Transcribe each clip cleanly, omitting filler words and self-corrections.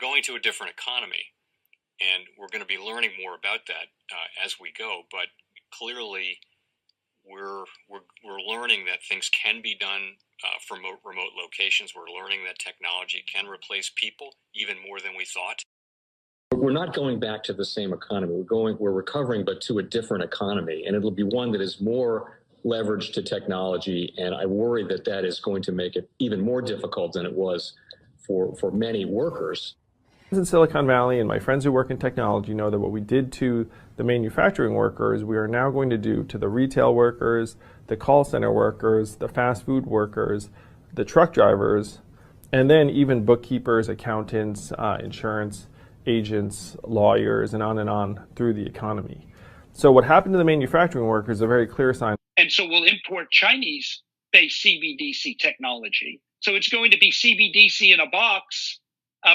going to a different economy, and we're going to be learning more about that as we go. But clearly, we're learning that things can be done from remote locations. We're learning that technology can replace people even more than we thought. We're not going back to the same economy. We're recovering, but to a different economy, and it'll be one that is more leveraged to technology. And I worry that that is going to make it even more difficult than it was for many workers. In Silicon Valley, and my friends who work in technology know that what we did to the manufacturing workers, we are now going to do to the retail workers, the call center workers, the fast food workers, the truck drivers, and then even bookkeepers, accountants, insurance agents, lawyers, and on through the economy. So what happened to the manufacturing workers is a very clear sign. And so we'll import Chinese-based CBDC technology. So it's going to be CBDC in a box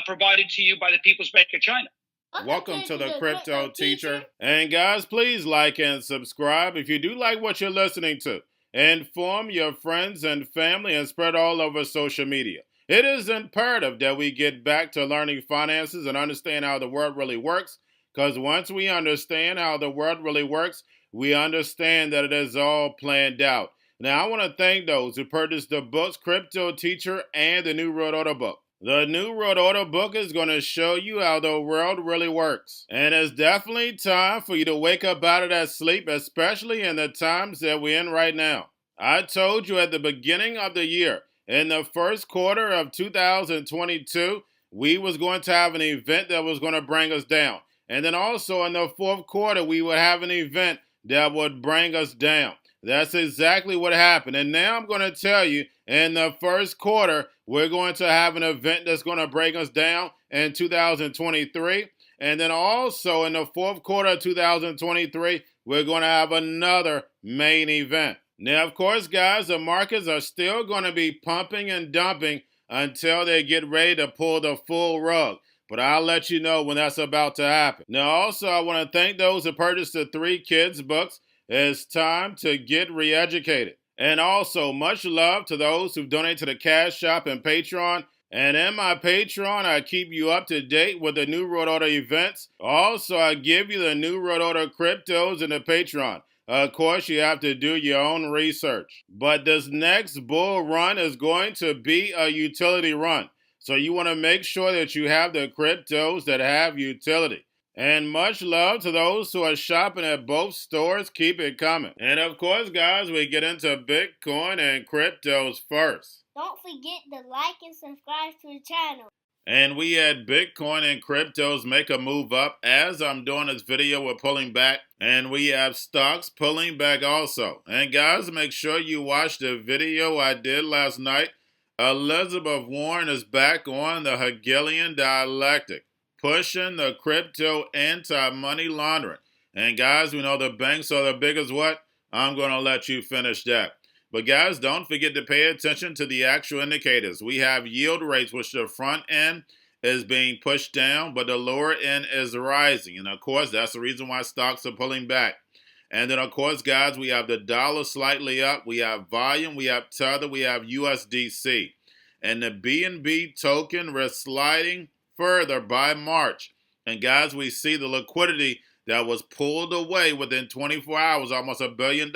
provided to you by the People's Bank of China. Welcome to the Crypto Teacher. And guys, please like and subscribe if you do like what you're listening to. Inform your friends and family and spread all over social media. It is imperative that we get back to learning finances and understand how the world really works, because once we understand how the world really works, we understand that it is all planned out. Now, I want to thank those who purchased the books Cryptoteacher and the New World Order book. The New World Order book is going to show you how the world really works. And it's definitely time for you to wake up out of that sleep, especially in the times that we're in right now. I told you at the beginning of the year, in the first quarter of 2022, we was going to have an event that was going to bring us down. And then also in the fourth quarter, we would have an event that would bring us down. That's exactly what happened. And now I'm going to tell you, in the first quarter, we're going to have an event that's going to bring us down in 2023. And then also in the fourth quarter of 2023, we're going to have another main event. Now, of course, guys, the markets are still going to be pumping and dumping until they get ready to pull the full rug. But I'll let you know when that's about to happen. Now, also, I want to thank those who purchased the 3 kids books. It's time to get re-educated. And also, much love to those who donate to the Cash Shop and Patreon. And in my Patreon, I keep you up to date with the New World Order events. Also, I give you the New World Order cryptos in the Patreon. Of course, you have to do your own research. But this next bull run is going to be a utility run. So you want to make sure that you have the cryptos that have utility. And much love to those who are shopping at both stores. Keep it coming. And of course, guys, we get into Bitcoin and cryptos first. Don't forget to like and subscribe to the channel. And we had Bitcoin and cryptos make a move up. As I'm doing this video, we're pulling back. And we have stocks pulling back also. And guys, make sure you watch the video I did last night. Elizabeth Warren is back on the Hegelian dialectic, pushing the crypto anti-money laundering. And guys, we know the banks are the biggest what? I'm going to let you finish that. But guys, don't forget to pay attention to the actual indicators. We have yield rates, which the front end is being pushed down, but the lower end is rising. And of course, that's the reason why stocks are pulling back. And then of course, guys, we have the dollar slightly up. We have volume, we have Tether, we have USDC. And the BNB token, we're sliding further by March. And guys, we see the liquidity that was pulled away within 24 hours, almost $1 billion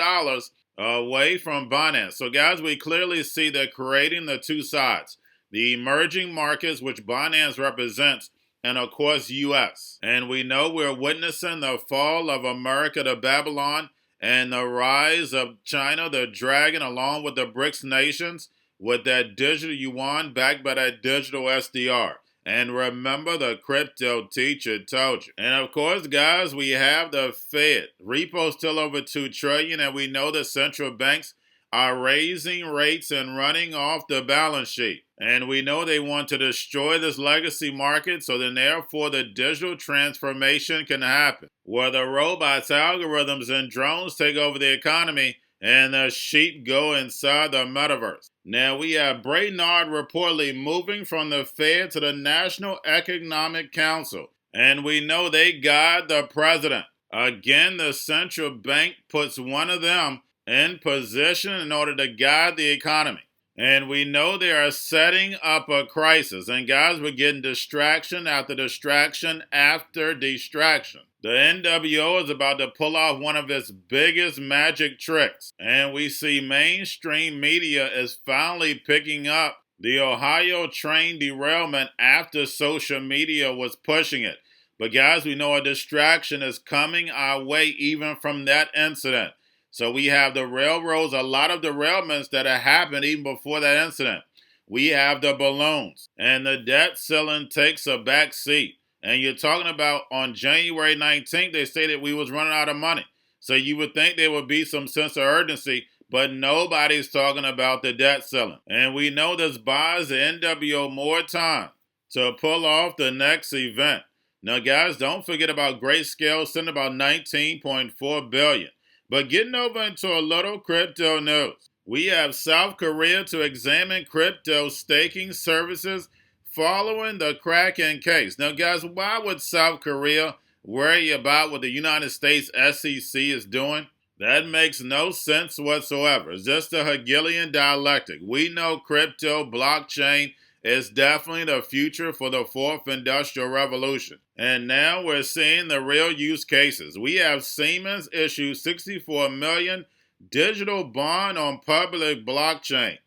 away from Binance. So guys, we clearly see they're creating the two sides, the emerging markets, which Binance represents, and of course US. And we know we're witnessing the fall of America to Babylon and the rise of China, the dragon, along with the BRICS nations, with that digital yuan backed by that digital SDR. And remember, the Crypto Teacher told you. And of course, guys, we have the Fed. Repo still over $2 trillion, and we know the central banks are raising rates and running off the balance sheet. And we know they want to destroy this legacy market, so then therefore the digital transformation can happen, where the robots, algorithms, and drones take over the economy, and the sheep go inside the metaverse. Now we have Brainard reportedly moving from the Fed to the National Economic Council. And we know they guide the president. Again, the central bank puts one of them in position in order to guide the economy. And we know they are setting up a crisis. And guys, we're getting distraction after distraction after distraction. The NWO is about to pull off one of its biggest magic tricks. And we see mainstream media is finally picking up the Ohio train derailment after social media was pushing it. But guys, we know a distraction is coming our way even from that incident. So we have the railroads, a lot of derailments that have happened even before that incident. We have the balloons, and the debt ceiling takes a back seat. And you're talking about on January 19th, they stated we was running out of money. So you would think there would be some sense of urgency, but nobody's talking about the debt ceiling. And we know this buys the NWO more time to pull off the next event. Now, guys, don't forget about Grayscale sending about $19.4 billion. But getting over into a little crypto news, we have South Korea to examine crypto staking services following the Kraken case. Now, guys, why would South Korea worry about what the United States SEC is doing? That makes no sense whatsoever. It's just a Hegelian dialectic. We know crypto, blockchain, is definitely the future for the fourth industrial revolution. And now we're seeing the real use cases. We have Siemens issue 64 million digital bond on public blockchain.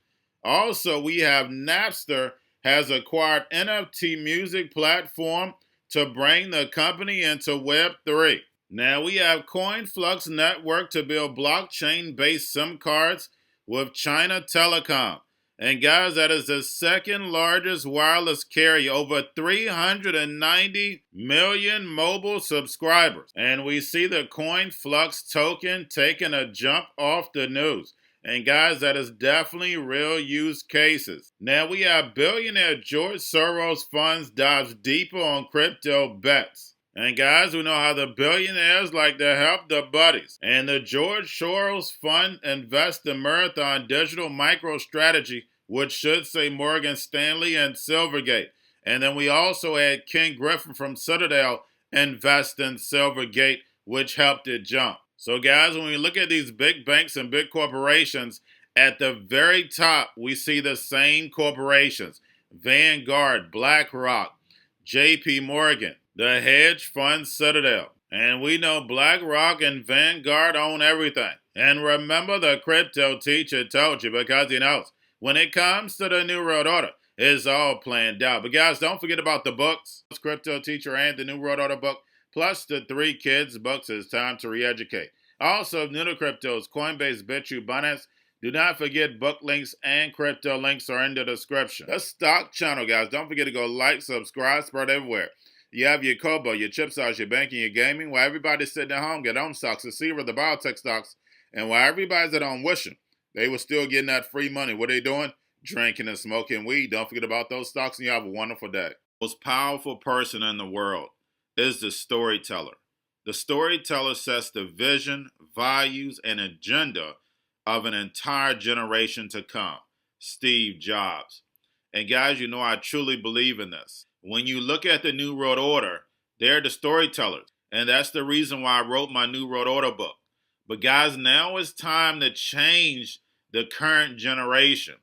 Also, we have Napster has acquired NFT music platform to bring the company into Web3. Now we have CoinFlux Network to build blockchain-based SIM cards with China Telecom. And guys, that is the second largest wireless carrier, over 390 million mobile subscribers. And we see the CoinFlux token taking a jump off the news. And guys, that is definitely real use cases. Now we have billionaire George Soros funds dives deeper on crypto bets. And guys, we know how the billionaires like to help the buddies. And the George Soros Fund invests in Marathon Digital MicroStrategy, which should say Morgan Stanley and Silvergate. And then we also had Ken Griffin from Citadel invest in Silvergate, which helped it jump. So guys, when we look at these big banks and big corporations, at the very top, we see the same corporations: Vanguard, BlackRock, JP Morgan, the hedge fund Citadel. And we know BlackRock and Vanguard own everything. And remember, the crypto teacher told you, because he knows when it comes to the New World Order, it's all planned out. But guys, don't forget about the books, Crypto Teacher and the New World Order book, plus the 3 kids books. It's time to re-educate. Also, new to cryptos, Coinbase, Bitrue, Binance. Do not forget book links and crypto links are in the description. The stock channel, guys. Don't forget to go like, subscribe, spread everywhere. You have your Kobo, your chip stocks, your banking, your gaming. While everybody's sitting at home, get on stocks, the Seaver, the biotech stocks. And while everybody's at home wishing they were still getting that free money, what are they doing? Drinking and smoking weed. Don't forget about those stocks, and you have a wonderful day. The most powerful person in the world is the storyteller. The storyteller sets the vision, values, and agenda of an entire generation to come. Steve Jobs. And guys, you know I truly believe in this. When you look at the New World Order, they're the storytellers. And that's the reason why I wrote my New World Order book. But guys, now it's time to change the current generation.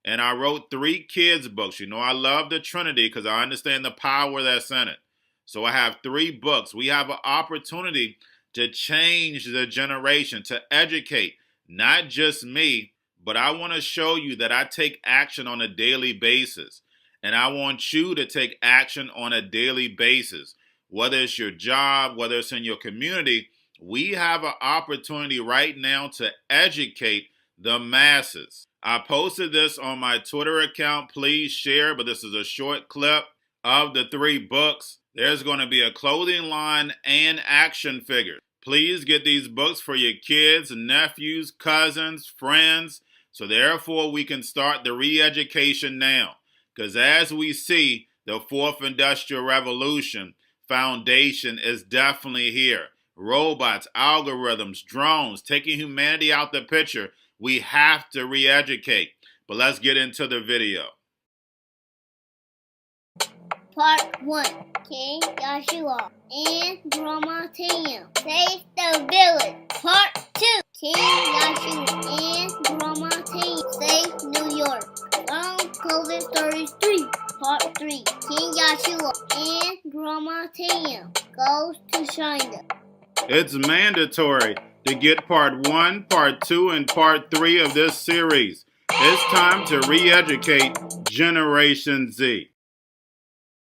And I wrote 3 kids books. You know, I love the Trinity because I understand the power that's in it. So I have 3 books. We have an opportunity to change the generation, to educate, not just me, but I want to show you that I take action on a daily basis. And I want you to take action on a daily basis. Whether it's your job, whether it's in your community, we have an opportunity right now to educate the masses. I posted this on my Twitter account. Please share, but this is a short clip of the 3 books. There's going to be a clothing line and action figures. Please get these books for your kids, nephews, cousins, friends, so therefore we can start the re-education now. Because as we see, the 4th Industrial Revolution foundation is definitely here. Robots, algorithms, drones, taking humanity out the picture. We have to re-educate. But let's get into the video. Part 1. King Joshua and Drama Team save the village. Part 2. King Joshua and Drama Team save New York. COVID 33. Part 3. King Joshua and Grandma Tam goes to China. It's mandatory to get part 1, part 2, and part 3 of this series. It's time to re-educate Generation Z.